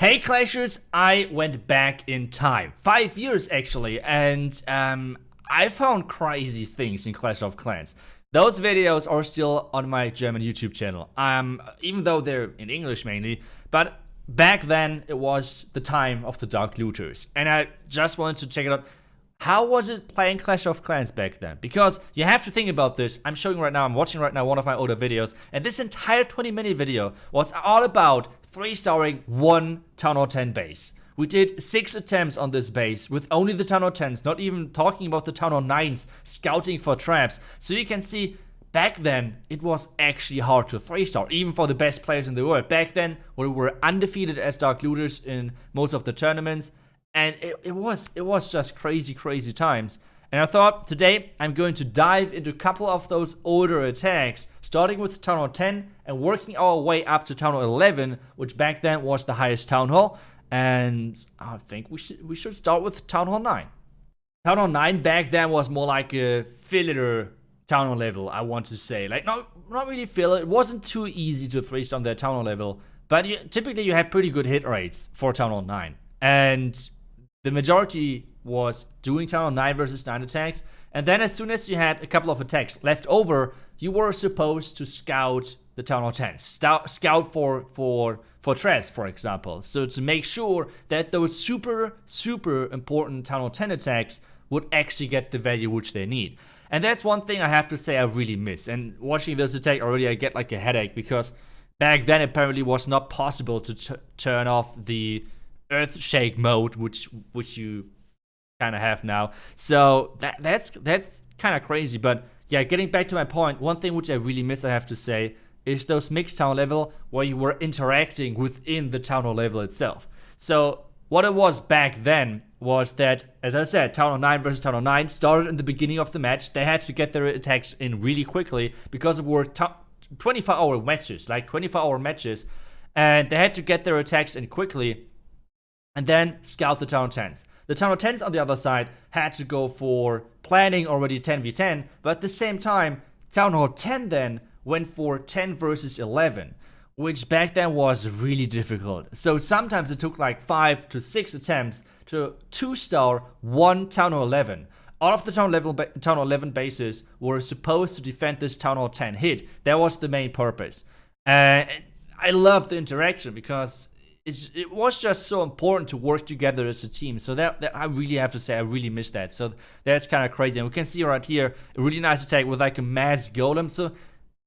Hey Clashers, I went back in time. 5 years actually, and I found crazy things in Clash of Clans. Those videos are still on my German YouTube channel, even though they're in English mainly, but back then it was the time of the Dark Looters, and I just wanted to check it out. How was it playing Clash of Clans back then? Because you have to think about this. I'm watching right now one of my older videos, and this entire 20-minute video was all about 3-starring one Town Hall 10 base. We did 6 attempts on this base with only the Town Hall 10s, not even talking about the Town Hall 9s, scouting for traps. So you can see, back then, it was actually hard to 3-star, even for the best players in the world. Back then, we were undefeated as Dark Looters in most of the tournaments. And it was just crazy times. And I thought today I'm going to dive into a couple of those older attacks, starting with Town Hall 10 and working our way up to Town Hall 11, which back then was the highest Town Hall. And I think we should start with Town Hall 9. Town Hall 9 back then was more like a filler Town Hall level, I want to say. Like, not really filler. It wasn't too easy to 3-star on that Town Hall level, but typically you had pretty good hit rates for Town Hall 9. And the majority was doing Town Hall 9 versus 9 attacks, and then as soon as you had a couple of attacks left over, you were supposed to scout the Town Hall 10. Scout for traps, for example. So to make sure that those super important Town Hall 10 attacks would actually get the value which they need. And that's one thing I have to say I really miss. And watching this attack already, I get like a headache, because back then apparently was not possible to turn off the Earthshake mode, which you kind of have now. So that's kind of crazy. But yeah, getting back to my point, one thing which I really miss, I have to say, is those mixed town level where you were interacting within the town hall level itself. So what it was back then was that, as I said, Town Hall 9 versus Town Hall 9 started in the beginning of the match. They had to get their attacks in really quickly because it were 24-hour matches, like 24-hour matches, and they had to get their attacks in quickly and then scout the Town Hall 10s. The Town Hall 10s on the other side had to go for planning already 10v10, but at the same time, Town Hall 10 then went for 10 versus 11, which back then was really difficult. So sometimes it took like 5 to 6 attempts to 2-star one Town Hall 11. All of the Town Hall 11 bases were supposed to defend this Town Hall 10 hit. That was the main purpose. I love the interaction because it was just so important to work together as a team. So that I really have to say, I really miss that. So that's kind of crazy. And we can see right here a really nice attack with like a mass golem. So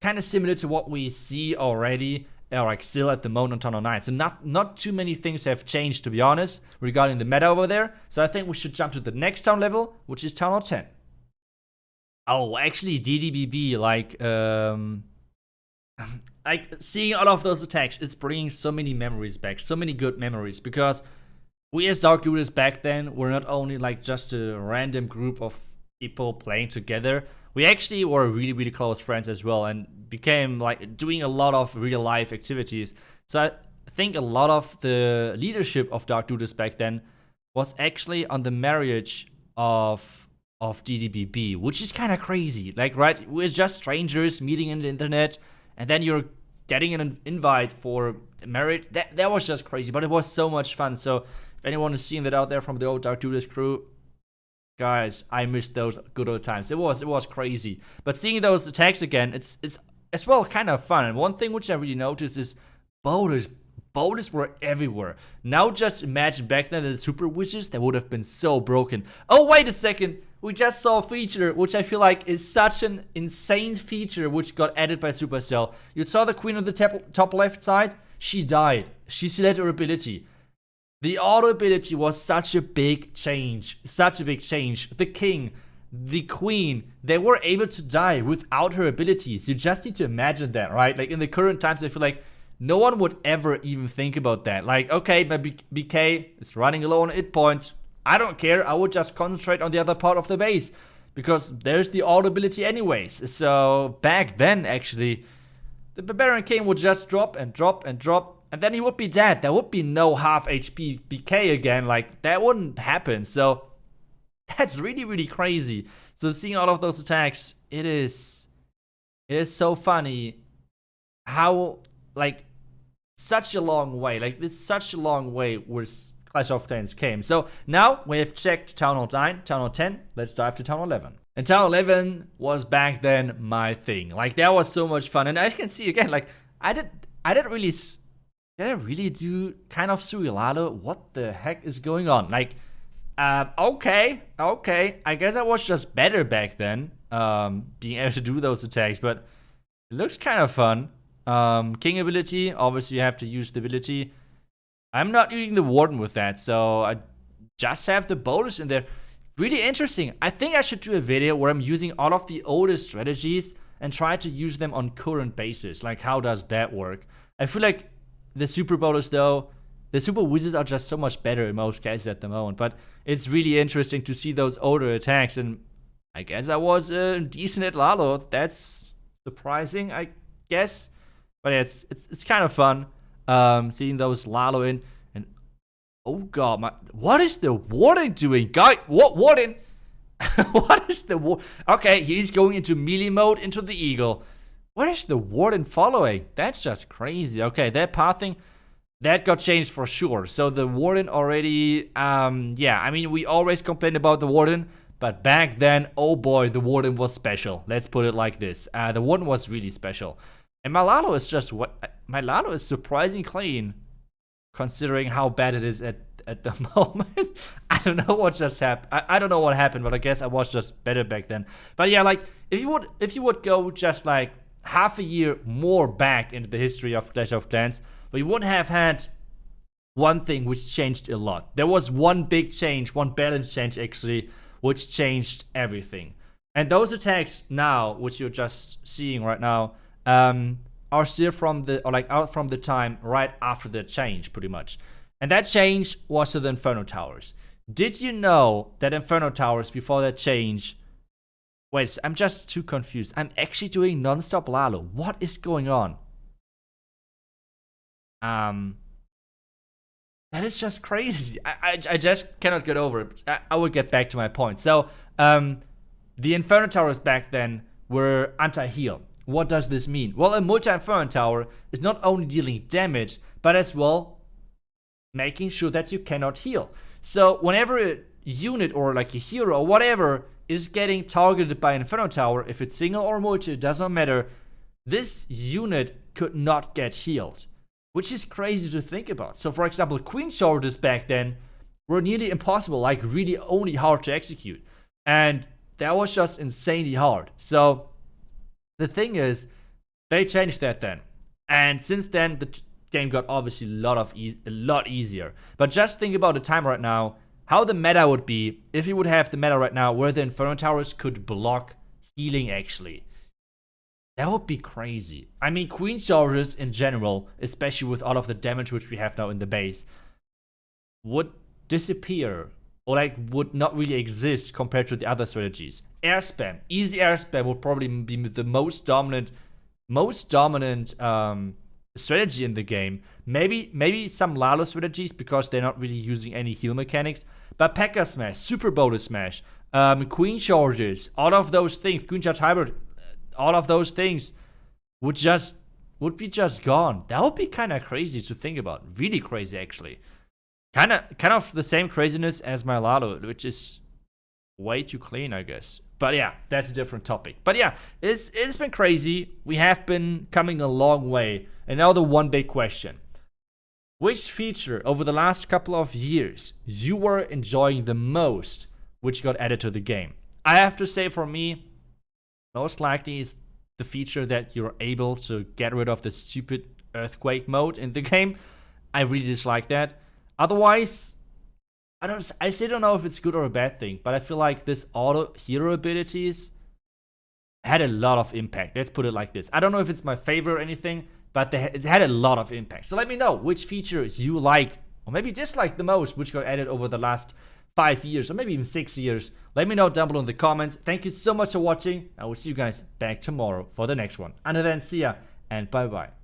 kind of similar to what we see already, or like still at the moment on Town Hall 9. So not too many things have changed, to be honest, regarding the meta over there. So I think we should jump to the next town level, which is Town Hall 10. Oh, actually DDBB, like seeing all of those attacks, it's bringing so many memories back, so many good memories, because we as Dark Looters back then were not only like just a random group of people playing together, we actually were really close friends as well, and became like doing a lot of real life activities. So I think a lot of the leadership of Dark Looters back then was actually on the marriage of DDBB, which is kind of crazy. Like, right, we're just strangers meeting in the internet, and then you're getting an invite for marriage. That was just crazy, but it was so much fun. So if anyone is seeing that out there from the old Dark Looters crew, guys, I miss those good old times. It was crazy. But seeing those attacks again, it's as well kind of fun. And one thing which I really noticed is boulders. Boulders were everywhere. Now just imagine back then the super witches, that would have been so broken. Oh, wait a second. We just saw a feature which I feel like is such an insane feature which got added by Supercell. You saw the queen on the top left side? She died. She still had her ability. The auto ability was such a big change. The king, the queen, they were able to die without her abilities. You just need to imagine that, right? Like in the current times, I feel like no one would ever even think about that. Like, okay, my BK is running low on hit points. I don't care. I would just concentrate on the other part of the base, because there's the auto ability anyways. So back then, actually, the Barbarian King would just drop and drop and drop, and then he would be dead. There would be no half HP BK again. Like, that wouldn't happen. So that's really crazy. So seeing all of those attacks, it is so funny how, like, such a long way. Like, this such a long way where Clash of Clans came. So now we have checked Town Hall 9, Town Hall 10. Let's dive to Town Hall 11. And Town Hall 11 was back then my thing. Like, that was so much fun. And as you can see again, like, I didn't really do kind of Surilalo? What the heck is going on? Like, okay. I guess I was just better back then, being able to do those attacks, but it looks kind of fun. King ability, obviously you have to use the ability. I'm not using the Warden with that, so I just have the bonus in there. Really interesting. I think I should do a video where I'm using all of the oldest strategies and try to use them on current basis. Like, how does that work? I feel like the super bonus, though, the super wizards are just so much better in most cases at the moment. But it's really interesting to see those older attacks, and I guess I was decent at Lalo. That's surprising, I guess. But yeah, it's kind of fun seeing those Lalo in. And oh god, what is the Warden doing? Guy, what Warden? What is the Warden? Okay, he's going into melee mode into the Eagle. What is the Warden following? That's just crazy. Okay, that pathing, that got changed for sure. So the Warden already, yeah, I mean, we always complain about the Warden, but back then, oh boy, the Warden was special. Let's put it like this. The Warden was really special. And my Lalo is just my Lalo is surprisingly clean, considering how bad it is at the moment. I don't know what just happened. I don't know what happened, but I guess I was just better back then. But yeah, like, if you would go just like half a year more back into the history of Clash of Clans, we would have had one thing which changed a lot. There was one big change, one balance change actually, which changed everything. And those attacks now, which you're just seeing right now, are still from out from the time right after the change, pretty much. And that change was to the Inferno Towers. Did you know that Inferno Towers before that change? Wait, I'm just too confused. I'm actually doing non-stop Lalo. What is going on? That is just crazy. I just cannot get over it. I will get back to my point. So, the Inferno Towers back then were anti-heal. What does this mean? Well, a multi-Inferno Tower is not only dealing damage, but as well making sure that you cannot heal. So whenever a unit or like a hero or whatever is getting targeted by an Inferno Tower, if it's single or multi, it does not matter, this unit could not get healed, which is crazy to think about. So for example, Queen Chargers back then were nearly impossible, like really only hard to execute. And that was just insanely hard. So the thing is, they changed that then. And since then, the game got obviously a lot easier. But just think about the time right now, how the meta would be if you would have the meta right now where the Inferno Towers could block healing actually. That would be crazy. I mean, Queen Chargers in general, especially with all of the damage which we have now in the base, would disappear or like would not really exist compared to the other strategies. Air spam, easy air spam would probably be the most dominant strategy in the game. Maybe some Lalo strategies because they're not really using any heal mechanics. But P.E.K.K.A Smash, Super Bonus Smash, Queen Charges, all of those things, Queen Charge Hybrid, all of those things would be just gone. That would be kind of crazy to think about. Really crazy actually. Kind of the same craziness as my Lalo, which is way too clean, I guess. But yeah, that's a different topic. But yeah, it's been crazy. We have been coming a long way. And now the one big question. Which feature over the last couple of years you were enjoying the most, which got added to the game? I have to say for me, most likely is the feature that you're able to get rid of the stupid earthquake mode in the game. I really dislike that. Otherwise, I still don't know if it's good or a bad thing, but I feel like this auto hero abilities had a lot of impact. Let's put it like this. I don't know if it's my favorite or anything, but it had a lot of impact. So let me know which features you like or maybe dislike the most, which got added over the last 5 years or maybe even 6 years. Let me know down below in the comments. Thank you so much for watching. I will see you guys back tomorrow for the next one. Until then, see ya and bye bye.